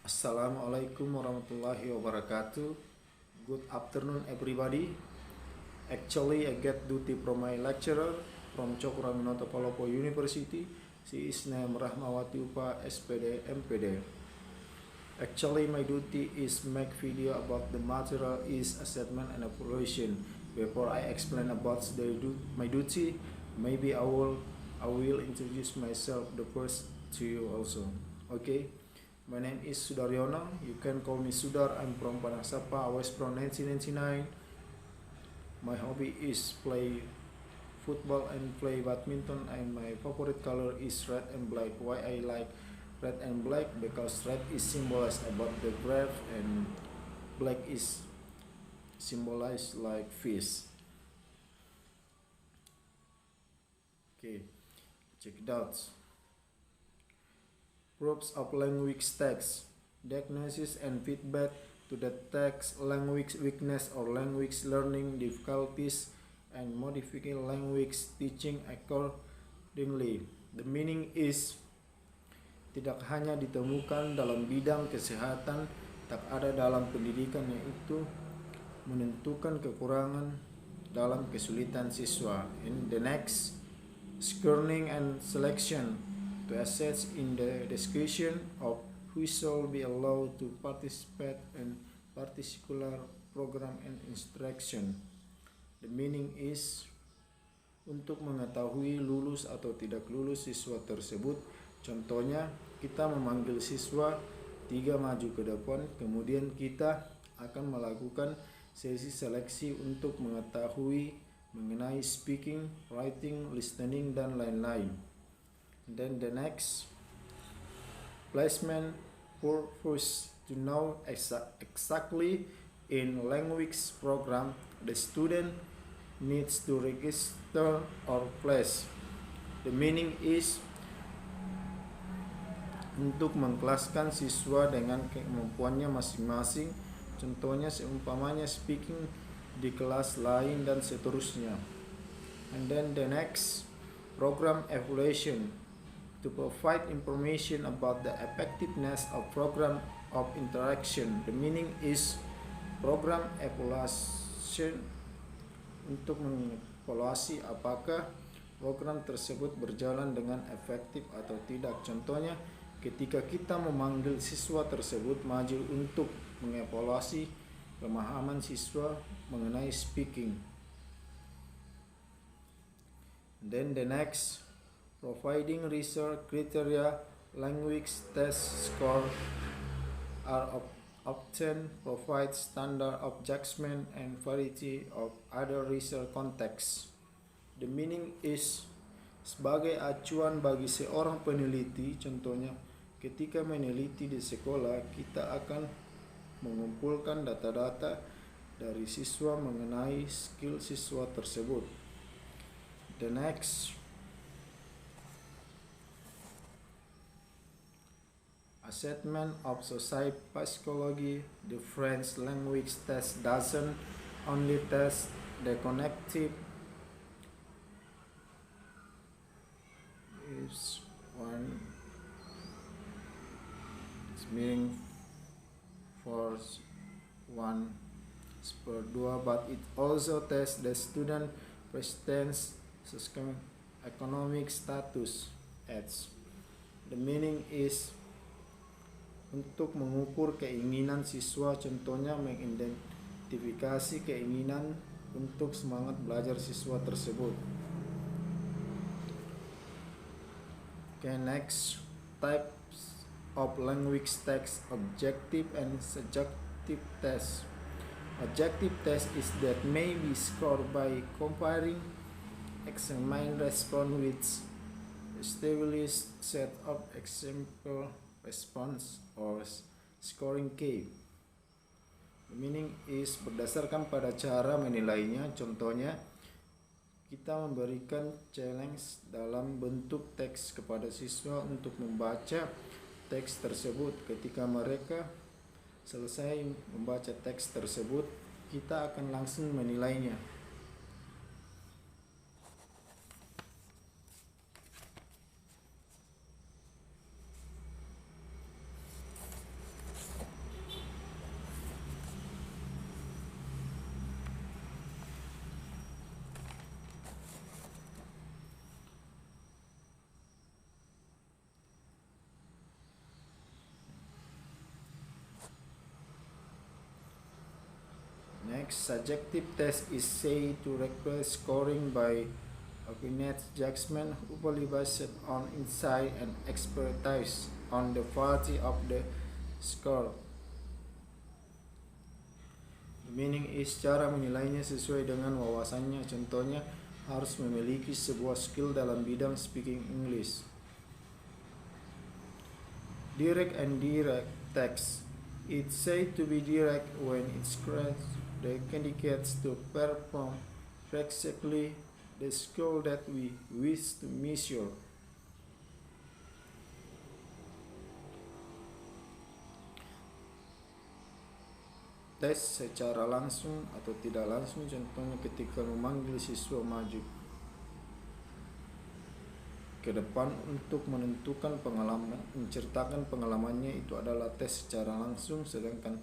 Assalamualaikum warahmatullahi wabarakatuh. Good afternoon, everybody. Actually, I get duty from my lecturer from Cokroaminoto Palopo University. She is named Rahmawati Upa SPD MPD. Actually, my duty is make video about the material is assessment and evaluation. Before I explain about my duty, maybe I will introduce myself the first to you also. Okay. My name is Sudaryono. You can call me Sudar. I'm from Padang Sapa. I was from 1999. My hobby is play football and play badminton, and my favorite color is red and black. Why I like red and black? Because red is symbolized about the brave and black is symbolized like fish. Okay, check it out. Proofs of language text, diagnosis and feedback to the text, language weakness or language learning difficulties, and modifying language teaching accordingly. The meaning is tidak hanya ditemukan dalam bidang kesehatan, tak ada dalam pendidikan, yaitu menentukan kekurangan dalam kesulitan siswa. In the next, screening and selection to assess in the discussion of who shall be allowed to participate in particular program and instruction. The meaning is untuk mengetahui lulus atau tidak lulus siswa tersebut. Contohnya, kita memanggil siswa 3 maju ke depan, kemudian kita akan melakukan sesi seleksi untuk mengetahui mengenai speaking, writing, listening, dan lain-lain. Then the next, placement purpose to know exactly in language program the student needs to register or place. The meaning is untuk mengkelaskan siswa dengan kemampuannya masing-masing. Contohnya seumpamanya speaking di kelas lain dan seterusnya. And then the next, program evaluation to provide information about the effectiveness of program of interaction. The meaning is program evaluation untuk mengevaluasi apakah program tersebut berjalan dengan efektif atau tidak. Contohnya, ketika kita memanggil siswa tersebut maju untuk mengevaluasi pemahaman siswa mengenai speaking. Then the next, providing research criteria, language test score are often provide standard of judgment and variety of other research contexts. The meaning is sebagai acuan bagi seorang peneliti. Contohnya, ketika meneliti di sekolah, kita akan mengumpulkan data-data dari siswa mengenai skill siswa tersebut. The next, assessment of society psychology. The French language test doesn't only test the cognitive is one it's meaning for one per dua, but it also tests the student presence, economic status, age. The meaning is untuk mengukur keinginan siswa, contohnya mengidentifikasi keinginan untuk semangat belajar siswa tersebut. Okay, next, types of language text, objective and subjective test. Objective test is that may be scored by comparing examined response with established set of example response or scoring K. The meaning is berdasarkan pada cara menilainya. Contohnya, kita memberikan challenge dalam bentuk teks kepada siswa untuk membaca teks tersebut. Ketika mereka selesai membaca teks tersebut, kita akan langsung menilainya. Next, subjective test is said to require scoring by opinionate judgment usually based on insight and expertise on the quality of the score. The meaning is cara menilainya sesuai dengan wawasannya. Contohnya, harus memiliki sebuah skill dalam bidang speaking English. Direct and indirect text. It's said to be direct when it suggests the candidates to perform precisely the skill that we wish to measure. Tes secara langsung atau tidak langsung, contohnya ketika memanggil siswa maju ke depan untuk menentukan pengalaman, menceritakan pengalamannya, itu adalah tes secara langsung. Sedangkan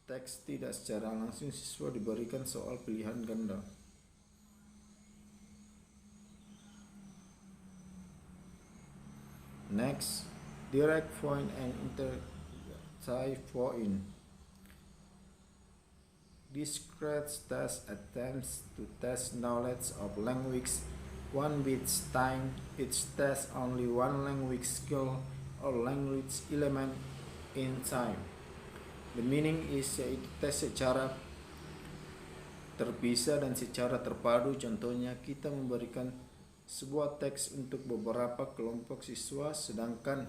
teks tidak secara langsung, siswa diberikan soal pilihan ganda. Next, direct point and interactive point. Discrete test attempts to test knowledge of language one with time. Each test only one language skill or language element in time. The meaning is yaitu tes secara terpisah dan secara terpadu. Contohnya, kita memberikan sebuah teks untuk beberapa kelompok siswa, sedangkan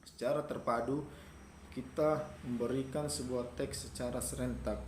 secara terpadu kita memberikan sebuah teks secara serentak.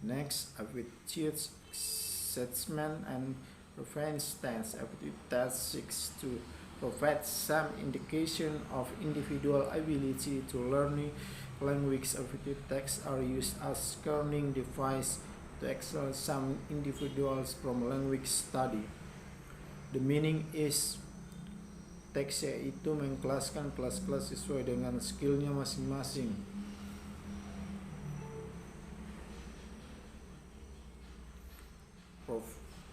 Next, aptitude assessment and reference test. Aptitude test seeks to provide some indication of individual ability to learn language. Aptitude tests are used as screening device to excel some individuals from language study. The meaning is teks yaitu mengkelaskan kelas-kelas sesuai dengan skillnya masing-masing.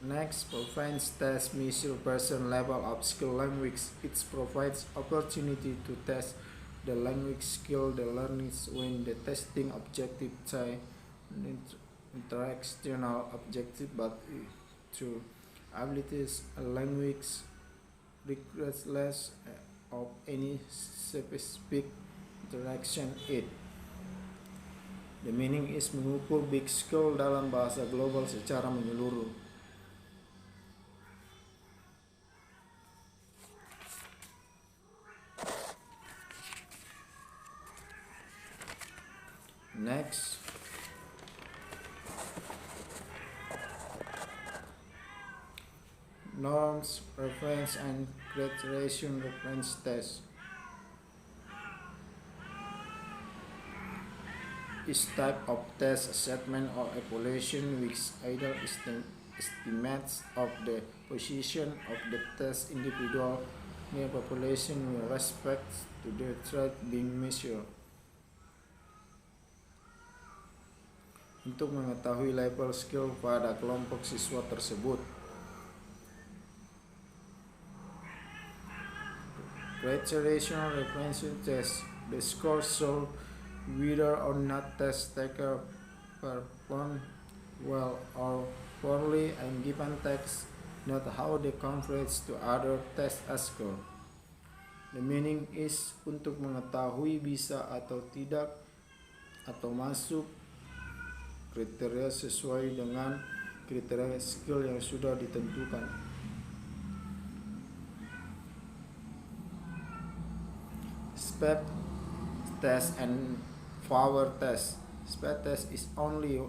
Next, proficiency test measure person level of skill language. It provides opportunity to test the language skill the learners when the testing objective say interactional objective, but to abilities a language regardless of any specific interaction it. The meaning is mengukur big skill dalam bahasa global secara menyeluruh. Next, norms, reference, and criterion reference test. Each type of test assessment or evaluation which either estimates of the position of the test individual near population with respect to the threat being measured. Untuk mengetahui level skill pada kelompok siswa tersebut. Criterion reference test. The score shows whether or not test taker perform well or poorly and given text, not how they compare to other test score. The meaning is untuk mengetahui bisa atau tidak atau masuk kriteria sesuai dengan kriteria skill yang sudah ditentukan. Speed test and power test. Speed test is only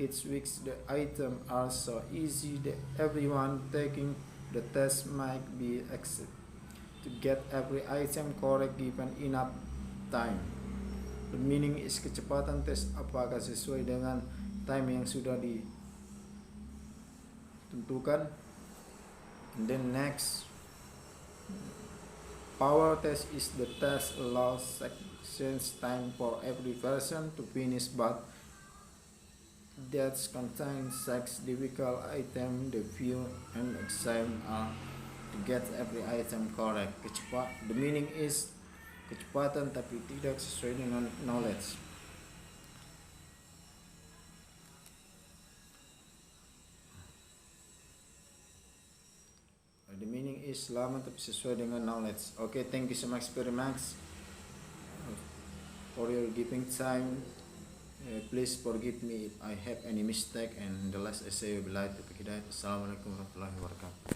each week the items are so easy that everyone taking the test might be expected to get every item correct given enough time. The meaning is kecepatan tes apakah sesuai dengan time yang sudah ditentukan. And then next, Power test is the test allows sufficient time for every person to finish, but that contains such difficult item the view and exam are to get every item correct. The meaning is kecepatan tapi tidak sesuai dengan knowledge. The meaning is lama tapi sesuai dengan knowledge. Okay, thank you so much very much for your giving time. Please forgive me if I have any mistake, and the last essay will be like to begin. Assalamualaikum warahmatullahi wabarakatuh.